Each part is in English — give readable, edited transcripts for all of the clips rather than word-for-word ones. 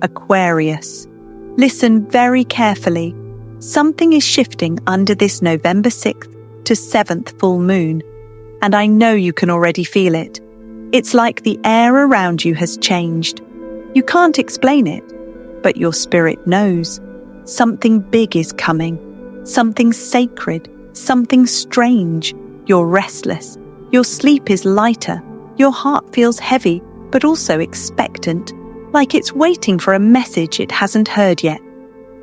Aquarius. Listen very carefully. Something is shifting under this November 6th to 7th full moon, and I know you can already feel it. It's like the air around you has changed. You can't explain it, but your spirit knows. Something big is coming, something sacred, something strange. You're restless. Your sleep is lighter. Your heart feels heavy, but also expectant, like it's waiting for a message it hasn't heard yet.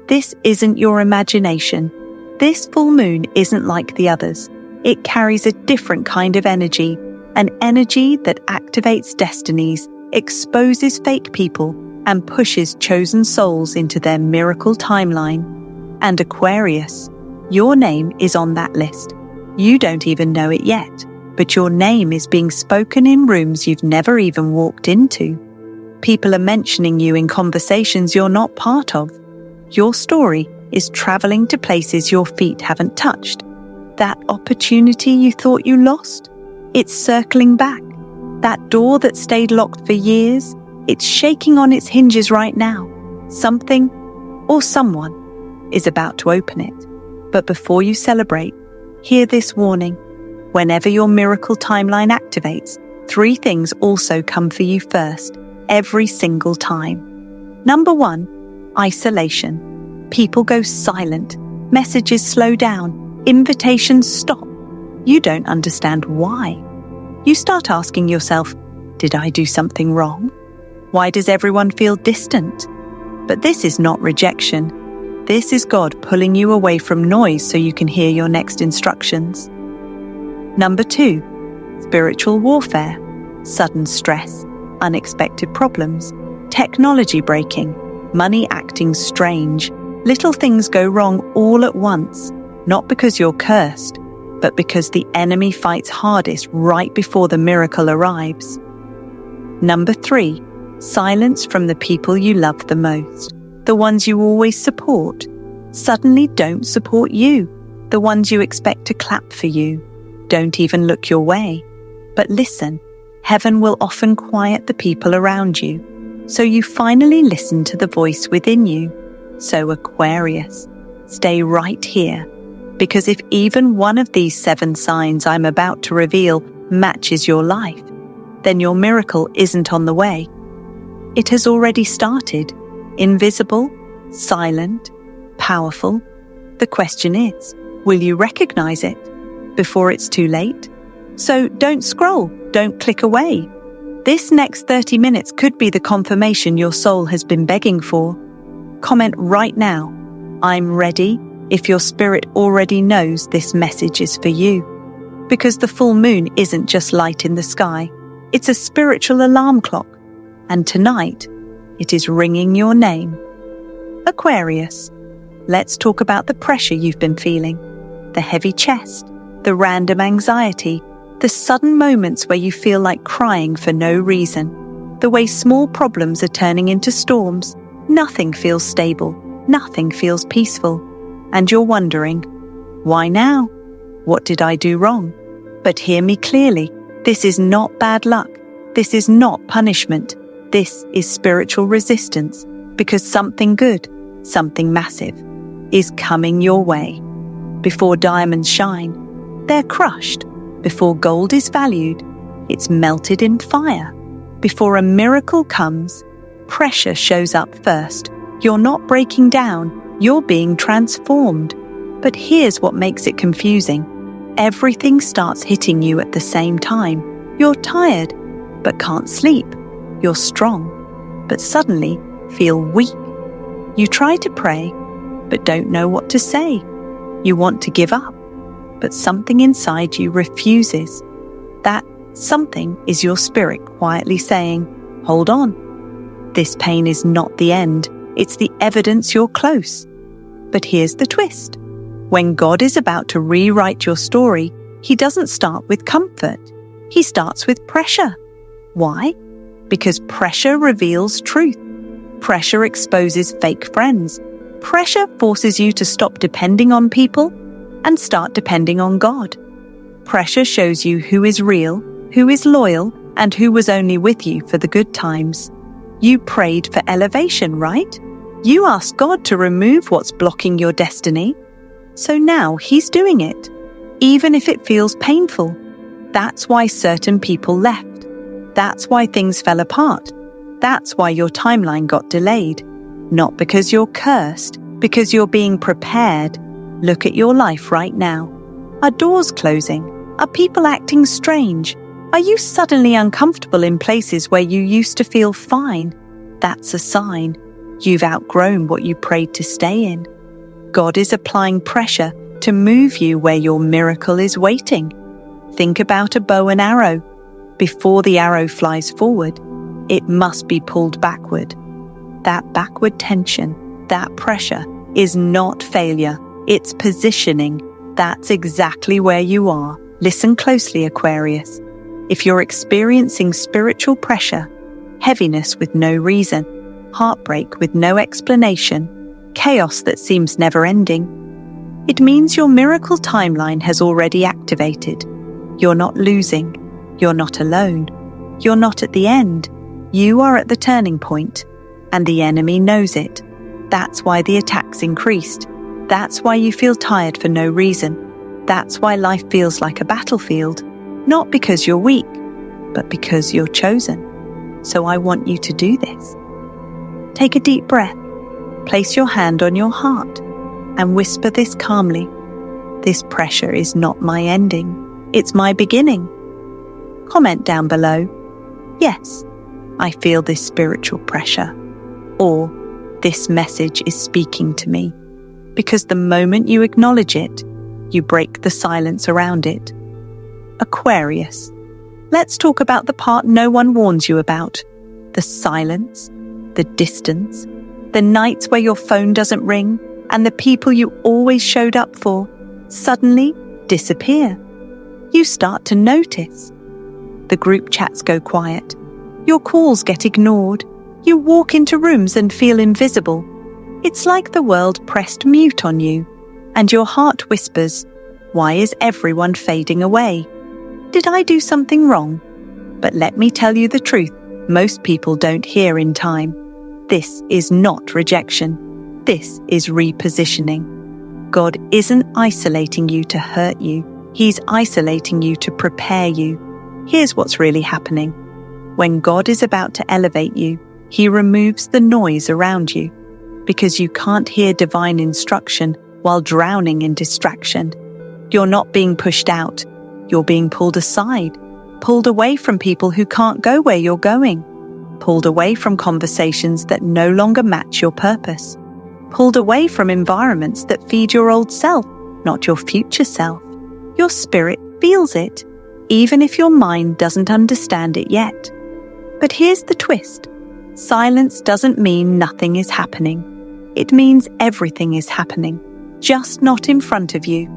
This isn't your imagination. This full moon isn't like the others. It carries a different kind of energy, an energy that activates destinies, exposes fake people, and pushes chosen souls into their miracle timeline. And Aquarius, your name is on that list. You don't even know it yet, but your name is being spoken in rooms you've never even walked into. People are mentioning you in conversations you're not part of. Your story is traveling to places your feet haven't touched. That opportunity you thought you lost, it's circling back. That door that stayed locked for years, it's shaking on its hinges right now. Something or someone is about to open it. But before you celebrate, hear this warning. Whenever your miracle timeline activates, 3 things also come for you first, every single time. Number 1, isolation. People go silent. Messages slow down. Invitations stop. You don't understand why. You start asking yourself, did I do something wrong? Why does everyone feel distant? But this is not rejection. This is God pulling you away from noise so you can hear your next instructions. Number 2, spiritual warfare. Sudden stress, unexpected problems, technology breaking, money acting strange. Little things go wrong all at once, not because you're cursed, but because the enemy fights hardest right before the miracle arrives. Number 3, silence from the people you love the most. The ones you always support, suddenly don't support you. The ones you expect to clap for you, don't even look your way. But listen, heaven will often quiet the people around you, so you finally listen to the voice within you. So Aquarius, stay right here, because if even one of these 7 signs I'm about to reveal matches your life, then your miracle isn't on the way. It has already started. Invisible, silent, powerful. The question is, will you recognize it before it's too late? So don't scroll, don't click away. This next 30 minutes could be the confirmation your soul has been begging for. Comment right now, I'm ready, if your spirit already knows this message is for you. Because the full moon isn't just light in the sky, it's a spiritual alarm clock. And tonight, it is ringing your name. Aquarius, let's talk about the pressure you've been feeling, the heavy chest, the random anxiety, the sudden moments where you feel like crying for no reason, the way small problems are turning into storms. Nothing feels stable, nothing feels peaceful, and you're wondering, why now? What did I do wrong? But hear me clearly, this is not bad luck. This is not punishment. This is spiritual resistance, because something good, something massive, is coming your way. Before diamonds shine, they're crushed. Before gold is valued, it's melted in fire. Before a miracle comes, pressure shows up first. You're not breaking down, you're being transformed. But here's what makes it confusing. Everything starts hitting you at the same time. You're tired, but can't sleep. You're strong, but suddenly feel weak. You try to pray, but don't know what to say. You want to give up, but something inside you refuses. That something is your spirit quietly saying, hold on. This pain is not the end. It's the evidence you're close. But here's the twist. When God is about to rewrite your story, He doesn't start with comfort. He starts with pressure. Why? Because pressure reveals truth. Pressure exposes fake friends. Pressure forces you to stop depending on people and start depending on God. Pressure shows you who is real, who is loyal, and who was only with you for the good times. You prayed for elevation, right? You asked God to remove what's blocking your destiny. So now He's doing it, even if it feels painful. That's why certain people left. That's why things fell apart. That's why your timeline got delayed. Not because you're cursed, because you're being prepared. Look at your life right now. Are doors closing? Are people acting strange? Are you suddenly uncomfortable in places where you used to feel fine? That's a sign. You've outgrown what you prayed to stay in. God is applying pressure to move you where your miracle is waiting. Think about a bow and arrow. Before the arrow flies forward, it must be pulled backward. That backward tension, that pressure, is not failure. It's positioning. That's exactly where you are. Listen closely, Aquarius. If you're experiencing spiritual pressure, heaviness with no reason, heartbreak with no explanation, chaos that seems never-ending, it means your miracle timeline has already activated. You're not losing. You're not alone. You're not at the end. You are at the turning point, and the enemy knows it. That's why the attacks increased. That's why you feel tired for no reason. That's why life feels like a battlefield, not because you're weak, but because you're chosen. So I want you to do this. Take a deep breath. Place your hand on your heart and whisper this calmly. This pressure is not my ending. It's my beginning. Comment down below. Yes, I feel this spiritual pressure. Or, this message is speaking to me. Because the moment you acknowledge it, you break the silence around it. Aquarius, let's talk about the part no one warns you about. The silence, the distance, the nights where your phone doesn't ring, and the people you always showed up for suddenly disappear. You start to notice. The group chats go quiet. Your calls get ignored. You walk into rooms and feel invisible. It's like the world pressed mute on you, and your heart whispers, why is everyone fading away? Did I do something wrong? But let me tell you the truth, most people don't hear in time. This is not rejection. This is repositioning. God isn't isolating you to hurt you. He's isolating you to prepare you. Here's what's really happening. When God is about to elevate you, He removes the noise around you, because you can't hear divine instruction while drowning in distraction. You're not being pushed out. You're being pulled aside, pulled away from people who can't go where you're going, pulled away from conversations that no longer match your purpose, pulled away from environments that feed your old self, not your future self. Your spirit feels it, even if your mind doesn't understand it yet. But here's the twist. Silence doesn't mean nothing is happening. It means everything is happening, just not in front of you.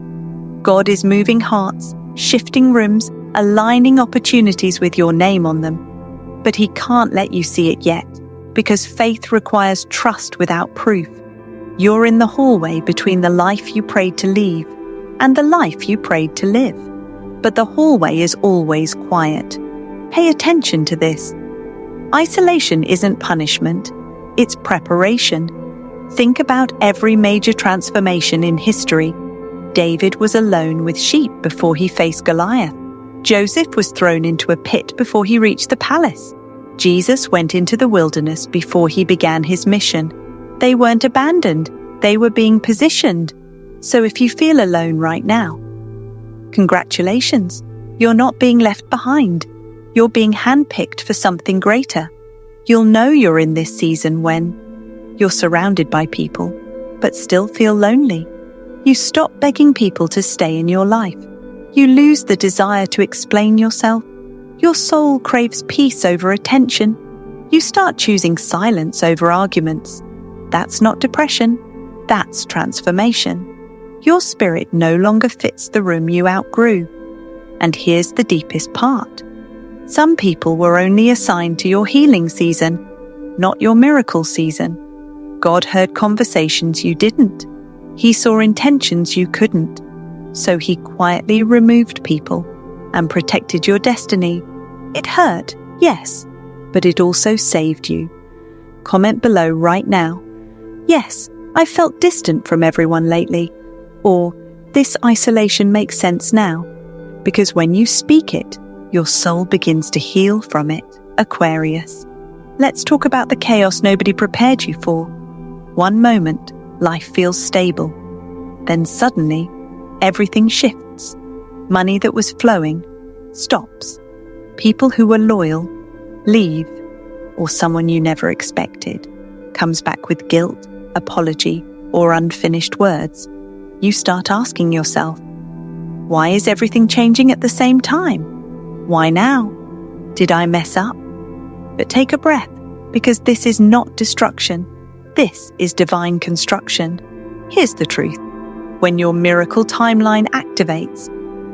God is moving hearts, shifting rooms, aligning opportunities with your name on them. But He can't let you see it yet, because faith requires trust without proof. You're in the hallway between the life you prayed to leave and the life you prayed to live. But the hallway is always quiet. Pay attention to this. Isolation isn't punishment, it's preparation. Think about every major transformation in history. David was alone with sheep before he faced Goliath. Joseph was thrown into a pit before he reached the palace. Jesus went into the wilderness before he began his mission. They weren't abandoned, they were being positioned. So if you feel alone right now, congratulations, you're not being left behind. You're being handpicked for something greater. You'll know you're in this season when you're surrounded by people, but still feel lonely. You stop begging people to stay in your life. You lose the desire to explain yourself. Your soul craves peace over attention. You start choosing silence over arguments. That's not depression. That's transformation. Your spirit no longer fits the room you outgrew. And here's the deepest part. Some people were only assigned to your healing season, not your miracle season. God heard conversations you didn't. He saw intentions you couldn't. So He quietly removed people and protected your destiny. It hurt, yes, but it also saved you. Comment below right now. Yes, I've felt distant from everyone lately. Or, this isolation makes sense now. Because when you speak it, your soul begins to heal from it. Aquarius. Let's talk about the chaos nobody prepared you for. One moment, life feels stable. Then suddenly, everything shifts. Money that was flowing stops. People who were loyal leave, or someone you never expected comes back with guilt, apology, or unfinished words. You start asking yourself, why is everything changing at the same time? Why now? Did I mess up? But take a breath, because this is not destruction. This is divine construction. Here's the truth. When your miracle timeline activates,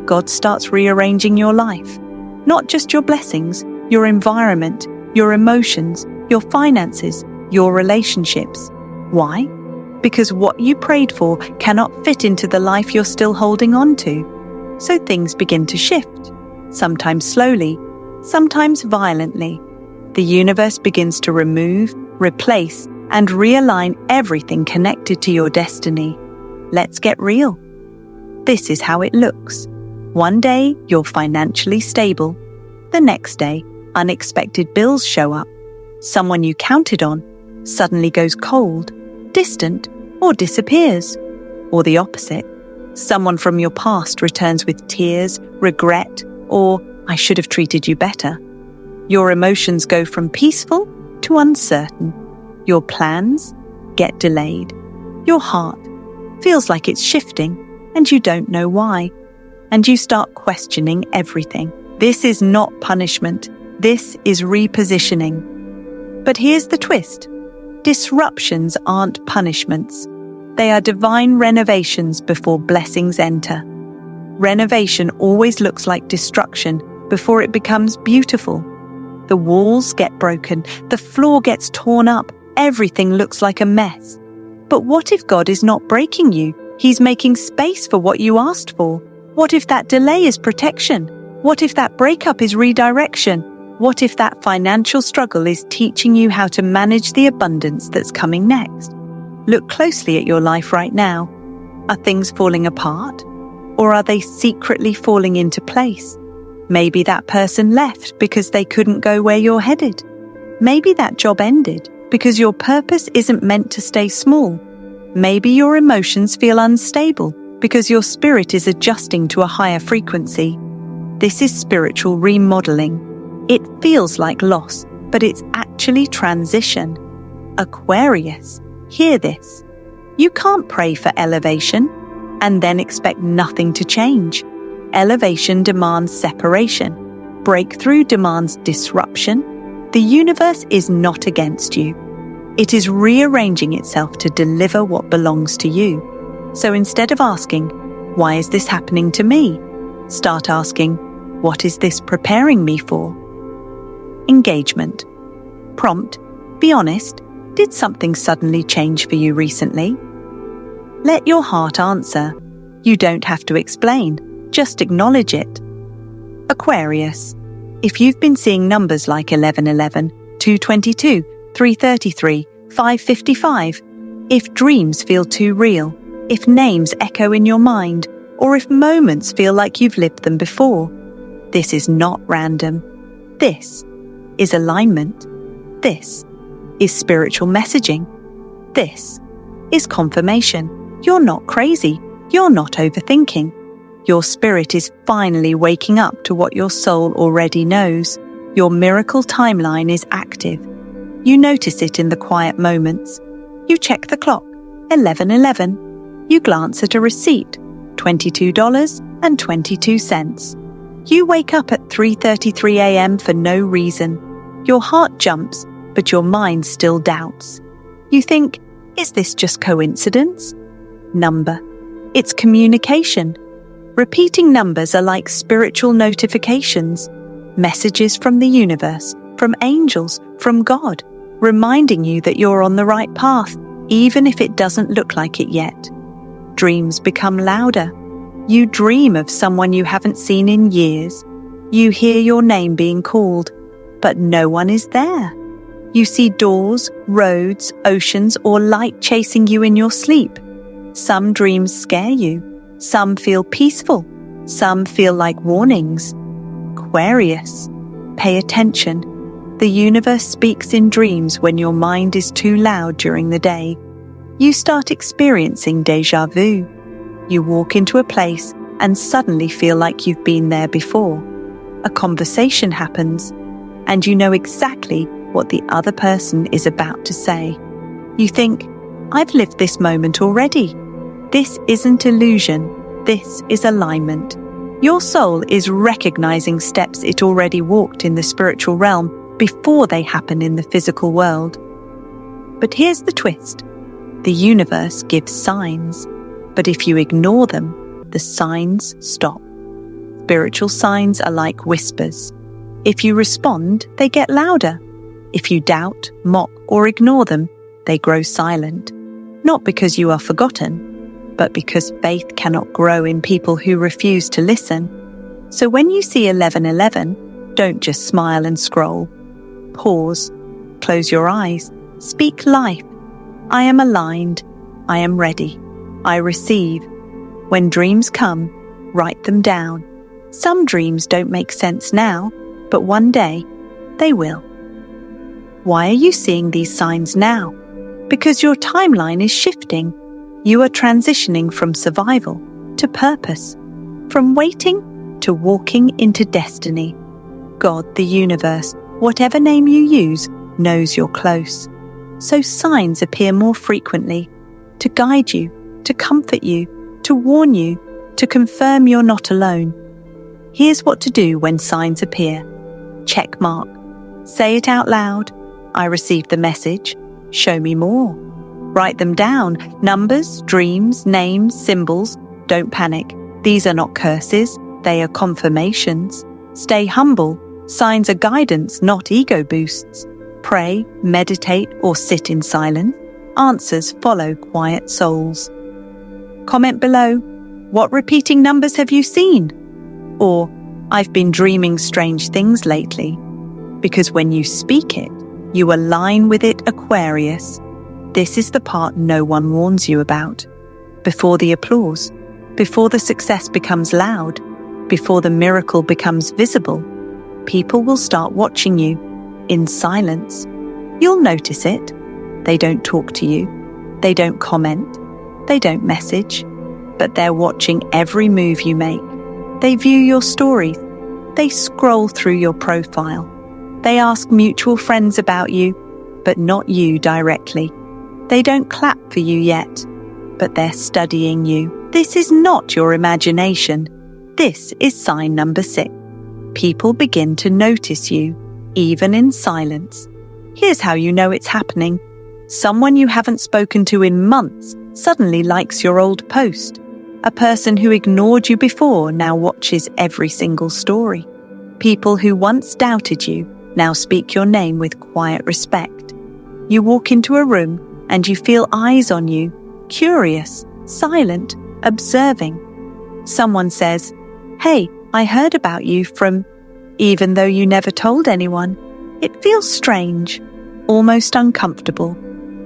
God starts rearranging your life. Not just your blessings, your environment, your emotions, your finances, your relationships. Why? Because what you prayed for cannot fit into the life you're still holding on to. So things begin to shift, sometimes slowly, sometimes violently. The universe begins to remove, replace, and realign everything connected to your destiny. Let's get real. This is how it looks. One day, you're financially stable. The next day, unexpected bills show up. Someone you counted on suddenly goes cold, distant, or disappears. Or the opposite. Someone from your past returns with tears, regret, or I should have treated you better. Your emotions go from peaceful to uncertain. Your plans get delayed. Your heart feels like it's shifting and you don't know why. And you start questioning everything. This is not punishment. This is repositioning. But here's the twist. Disruptions aren't punishments. They are divine renovations before blessings enter. Renovation always looks like destruction before it becomes beautiful. The walls get broken, the floor gets torn up, everything looks like a mess. But what if God is not breaking you? He's making space for what you asked for. What if that delay is protection? What if that breakup is redirection? What if that financial struggle is teaching you how to manage the abundance that's coming next? Look closely at your life right now. Are things falling apart? Or are they secretly falling into place? Maybe that person left because they couldn't go where you're headed. Maybe that job ended because your purpose isn't meant to stay small. Maybe your emotions feel unstable because your spirit is adjusting to a higher frequency. This is spiritual remodeling. It feels like loss, but it's actually transition. Aquarius, hear this. You can't pray for elevation and then expect nothing to change. Elevation demands separation. Breakthrough demands disruption. The universe is not against you. It is rearranging itself to deliver what belongs to you. So instead of asking, why is this happening to me? Start asking, what is this preparing me for? Engagement. Prompt, be honest, did something suddenly change for you recently? Let your heart answer. You don't have to explain, just acknowledge it. Aquarius. If you've been seeing numbers like 1111, 222, 333, 555, if dreams feel too real, if names echo in your mind, or if moments feel like you've lived them before, this is not random. This is alignment. This is spiritual messaging. This is confirmation. You're not crazy. You're not overthinking. Your spirit is finally waking up to what your soul already knows. Your miracle timeline is active. You notice it in the quiet moments. You check the clock, 11:11. You glance at a receipt, $22.22. You wake up at 3:33 a.m. for no reason. Your heart jumps, but your mind still doubts. You think, is this just coincidence? Number. It's communication. Repeating numbers are like spiritual notifications, messages from the universe, from angels, from God, reminding you that you're on the right path, even if it doesn't look like it yet. Dreams become louder. You dream of someone you haven't seen in years. You hear your name being called, but no one is there. You see doors, roads, oceans, or light chasing you in your sleep. Some dreams scare you. Some feel peaceful. Some feel like warnings. Aquarius, pay attention. The universe speaks in dreams when your mind is too loud during the day. You start experiencing déjà vu. You walk into a place and suddenly feel like you've been there before. A conversation happens, and you know exactly what the other person is about to say. You think, I've lived this moment already. This isn't illusion, this is alignment. Your soul is recognizing steps it already walked in the spiritual realm before they happen in the physical world. But here's the twist. The universe gives signs, but if you ignore them, the signs stop. Spiritual signs are like whispers. If you respond, they get louder. If you doubt, mock, or ignore them, they grow silent. Not because you are forgotten, but because faith cannot grow in people who refuse to listen. So when you see 1111, don't just smile and scroll. Pause, close your eyes, speak life. I am aligned, I am ready, I receive. When dreams come, write them down. Some dreams don't make sense now, but one day they will. Why are you seeing these signs now? Because your timeline is shifting. You are transitioning from survival to purpose, from waiting to walking into destiny. God, the universe, whatever name you use, knows you're close. So signs appear more frequently to guide you, to comfort you, to warn you, to confirm you're not alone. Here's what to do when signs appear. Check mark. Say it out loud. I received the message. Show me more. Write them down. Numbers, dreams, names, symbols. Don't panic. These are not curses. They are confirmations. Stay humble. Signs are guidance, not ego boosts. Pray, meditate, or sit in silence. Answers follow quiet souls. Comment below. What repeating numbers have you seen? Or, I've been dreaming strange things lately. Because when you speak it, you align with it, Aquarius. This is the part no one warns you about. Before the applause, before the success becomes loud, before the miracle becomes visible, people will start watching you in silence. You'll notice it. They don't talk to you. They don't comment. They don't message. But they're watching every move you make. They view your stories. They scroll through your profile. They ask mutual friends about you, but not you directly. They don't clap for you yet, but they're studying you. This is not your imagination. This is sign number 6. People begin to notice you, even in silence. Here's how you know it's happening. Someone you haven't spoken to in months suddenly likes your old post. A person who ignored you before now watches every single story. People who once doubted you now speak your name with quiet respect. You walk into a room and you feel eyes on you, curious, silent, observing. Someone says, "Hey, I heard about you from," even though you never told anyone. It feels strange, almost uncomfortable,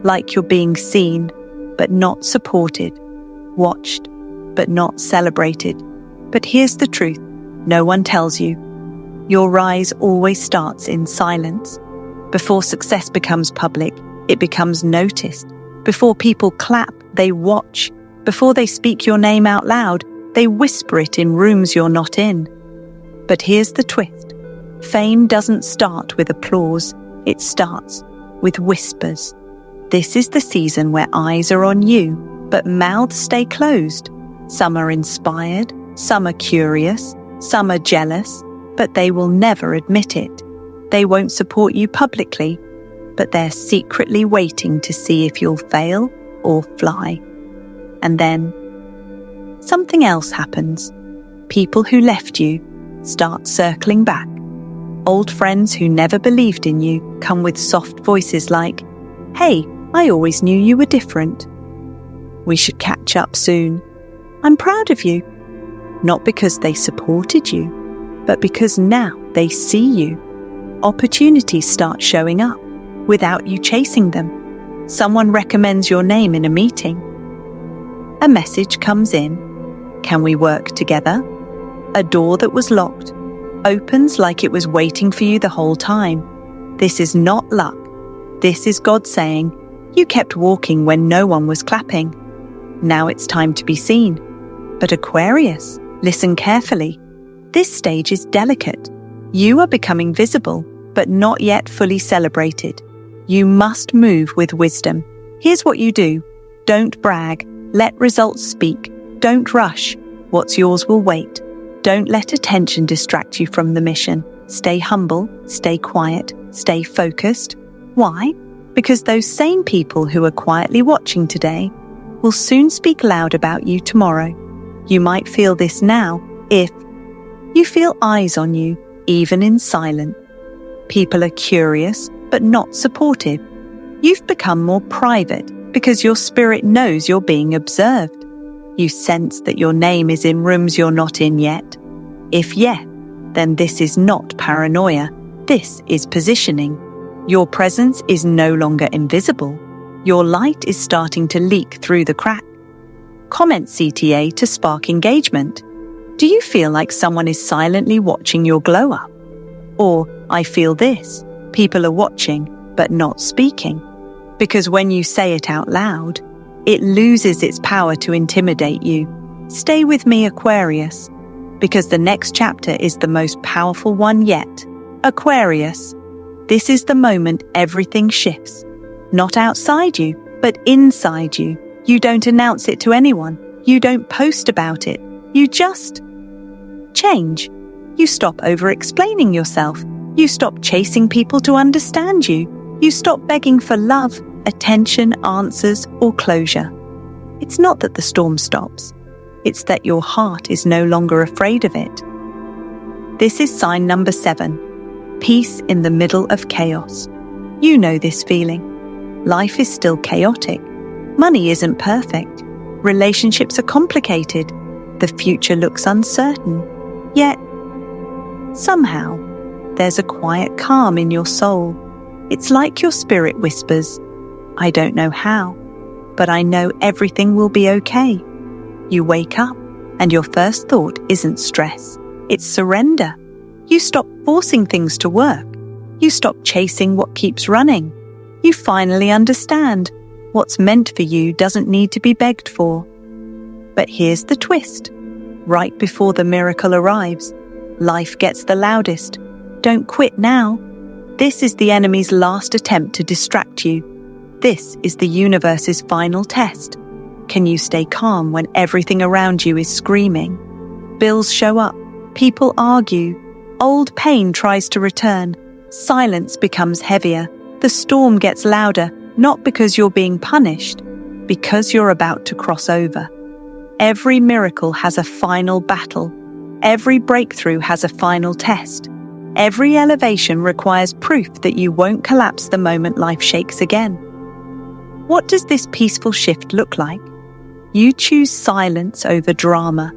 like you're being seen, but not supported, watched, but not celebrated. But here's the truth, no one tells you. Your rise always starts in silence. Before success becomes public, it becomes noticed. Before people clap, they watch. Before they speak your name out loud, they whisper it in rooms you're not in. But here's the twist. Fame doesn't start with applause, it starts with whispers. This is the season where eyes are on you, but mouths stay closed. Some are inspired, some are curious, some are jealous, but they will never admit it. They won't support you publicly, but they're secretly waiting to see if you'll fail or fly. And then something else happens. People who left you start circling back. Old friends who never believed in you come with soft voices like, "Hey, I always knew you were different. We should catch up soon. I'm proud of you." Not because they supported you, but because now they see you. Opportunities start showing up. without you chasing them. Someone recommends your name in a meeting. A message comes in. Can we work together? A door that was locked opens like it was waiting for you the whole time. This is not luck. This is God saying, you kept walking when no one was clapping. Now it's time to be seen. But Aquarius, listen carefully. This stage is delicate. You are becoming visible, but not yet fully celebrated. You must move with wisdom. Here's what you do. Don't brag. Let results speak. Don't rush. What's yours will wait. Don't let attention distract you from the mission. Stay humble, stay quiet, stay focused. Why? Because those same people who are quietly watching today will soon speak loud about you tomorrow. You might feel this now if you feel eyes on you, even in silence. People are curious, but not supportive. You've become more private because your spirit knows you're being observed. You sense that your name is in rooms you're not in yet. If yes, then this is not paranoia. This is positioning. Your presence is no longer invisible. Your light is starting to leak through the crack. Comment CTA to spark engagement. Do you feel like someone is silently watching your glow up? Or, I feel this. People are watching, but not speaking. Because when you say it out loud, it loses its power to intimidate you. Stay with me, Aquarius, because the next chapter is the most powerful one yet. Aquarius, this is the moment everything shifts. Not outside you, but inside you. You don't announce it to anyone. You don't post about it. You just change. You stop over-explaining yourself. You stop chasing people to understand you. You stop begging for love, attention, answers, or closure. It's not that the storm stops. It's that your heart is no longer afraid of it. This is sign number 7. Peace in the middle of chaos. You know this feeling. Life is still chaotic. Money isn't perfect. Relationships are complicated. The future looks uncertain. Yet, somehow, there's a quiet calm in your soul. It's like your spirit whispers, I don't know how, but I know everything will be okay. You wake up, and your first thought isn't stress. It's surrender. You stop forcing things to work. You stop chasing what keeps running. You finally understand what's meant for you doesn't need to be begged for. But here's the twist. Right before the miracle arrives, life gets the loudest. Don't quit now. This is the enemy's last attempt to distract you. This is the universe's final test. Can you stay calm when everything around you is screaming? Bills show up. People argue. Old pain tries to return. Silence becomes heavier. The storm gets louder, not because you're being punished, because you're about to cross over. Every miracle has a final battle. Every breakthrough has a final test. Every elevation requires proof that you won't collapse the moment life shakes again. What does this peaceful shift look like? You choose silence over drama.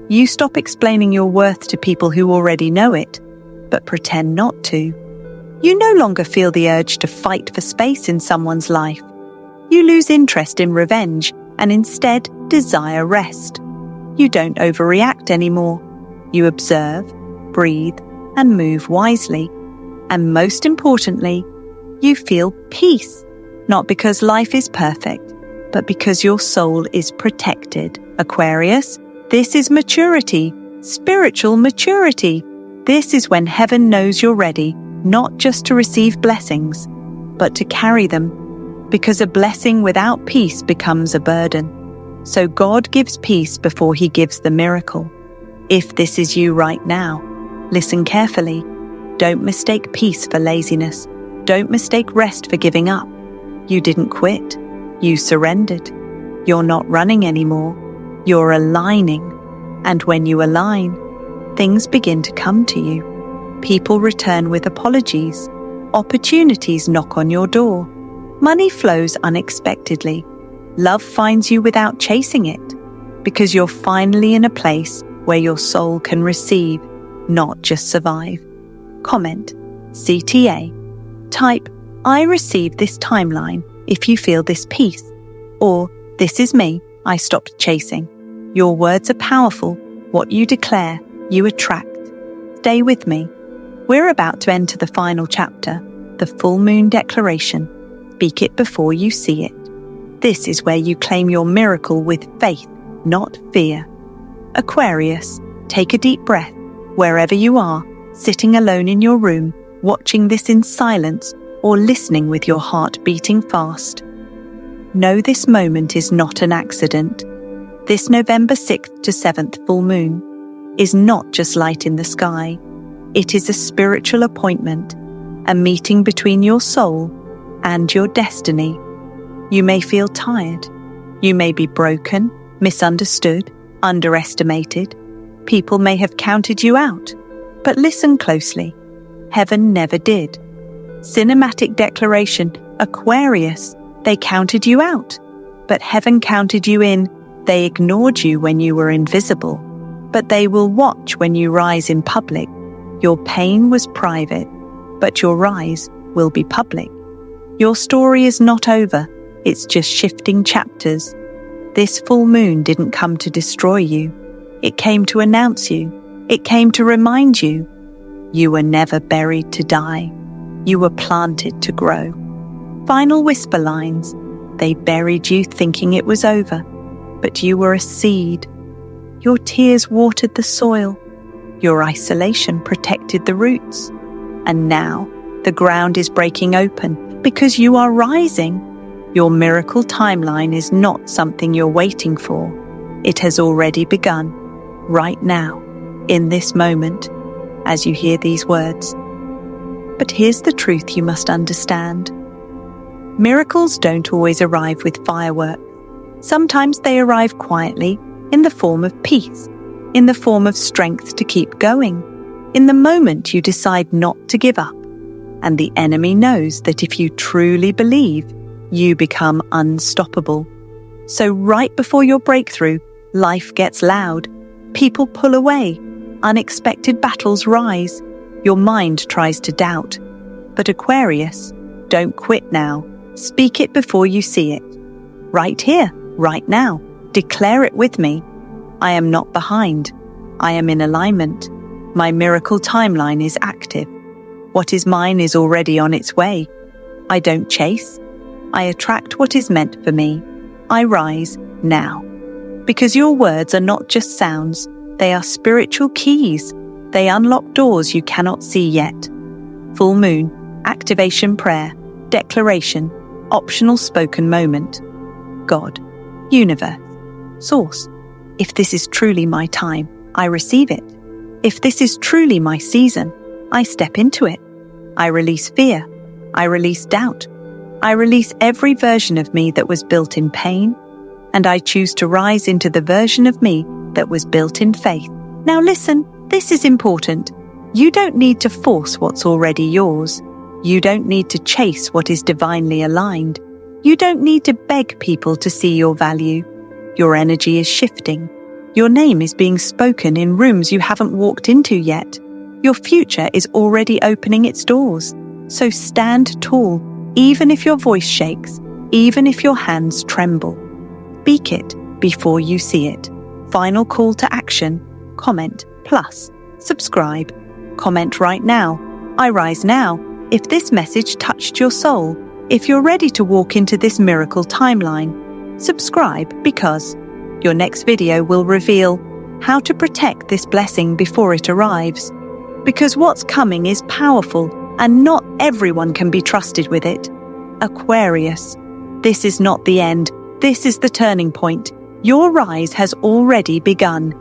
You stop explaining your worth to people who already know it, but pretend not to. You no longer feel the urge to fight for space in someone's life. You lose interest in revenge and instead desire rest. You don't overreact anymore. You observe, breathe, and move wisely. And most importantly, you feel peace, not because life is perfect, but because your soul is protected. Aquarius, this is maturity, spiritual maturity. This is when heaven knows you're ready, not just to receive blessings, but to carry them, because a blessing without peace becomes a burden. So God gives peace before he gives the miracle. If this is you right now, listen carefully. Don't mistake peace for laziness. Don't mistake rest for giving up. You didn't quit. You surrendered. You're not running anymore. You're aligning. And when you align, things begin to come to you. People return with apologies. Opportunities knock on your door. Money flows unexpectedly. Love finds you without chasing it, because you're finally in a place where your soul can receive, not just survive. Comment CTA. Type I receive this timeline if you feel this peace. Or, this is me, I stopped chasing. Your words are powerful. What you declare, you attract. Stay with me. We're about to enter the final chapter, the full moon declaration. Speak it before you see it. This is where you claim your miracle with faith, not fear. Aquarius, take a deep breath. Wherever you are, sitting alone in your room, watching this in silence, or listening with your heart beating fast. Know this moment is not an accident. This November 6th to 7th full moon is not just light in the sky. It is a spiritual appointment, a meeting between your soul and your destiny. You may feel tired. You may be broken, misunderstood, underestimated. People may have counted you out. But listen closely. Heaven never did. Cinematic declaration, Aquarius, they counted you out. But heaven counted you in. They ignored you when you were invisible. But they will watch when you rise in public. Your pain was private, but your rise will be public. Your story is not over. It's just shifting chapters. This full moon didn't come to destroy you. It came to announce you. It came to remind you. You were never buried to die. You were planted to grow. Final whisper lines. They buried you thinking it was over, but you were a seed. Your tears watered the soil. Your isolation protected the roots. And now the ground is breaking open because you are rising. Your miracle timeline is not something you're waiting for. It has already begun, right now, in this moment, as you hear these words. But here's the truth you must understand. Miracles don't always arrive with fireworks. Sometimes they arrive quietly, in the form of peace, in the form of strength to keep going, in the moment you decide not to give up. And the enemy knows that if you truly believe, you become unstoppable. So right before your breakthrough, life gets loud. People pull away. Unexpected battles rise. Your mind tries to doubt. But Aquarius, don't quit now. Speak it before you see it. Right here, right now. Declare it with me. I am not behind. I am in alignment. My miracle timeline is active. What is mine is already on its way. I don't chase. I attract what is meant for me. I rise now. Because your words are not just sounds, they are spiritual keys. They unlock doors you cannot see yet. Full moon, activation prayer, declaration, optional spoken moment. God, universe, source. If this is truly my time, I receive it. If this is truly my season, I step into it. I release fear. I release doubt. I release every version of me that was built in pain, and I choose to rise into the version of me that was built in faith. Now listen, this is important. You don't need to force what's already yours. You don't need to chase what is divinely aligned. You don't need to beg people to see your value. Your energy is shifting. Your name is being spoken in rooms you haven't walked into yet. Your future is already opening its doors. So stand tall, even if your voice shakes, even if your hands tremble. Speak it before you see it. Final call to action. Comment, plus, subscribe. Comment right now. I rise now. If this message touched your soul, if you're ready to walk into this miracle timeline, subscribe because your next video will reveal how to protect this blessing before it arrives. Because what's coming is powerful and not everyone can be trusted with it. Aquarius, this is not the end. This is the turning point. Your rise has already begun.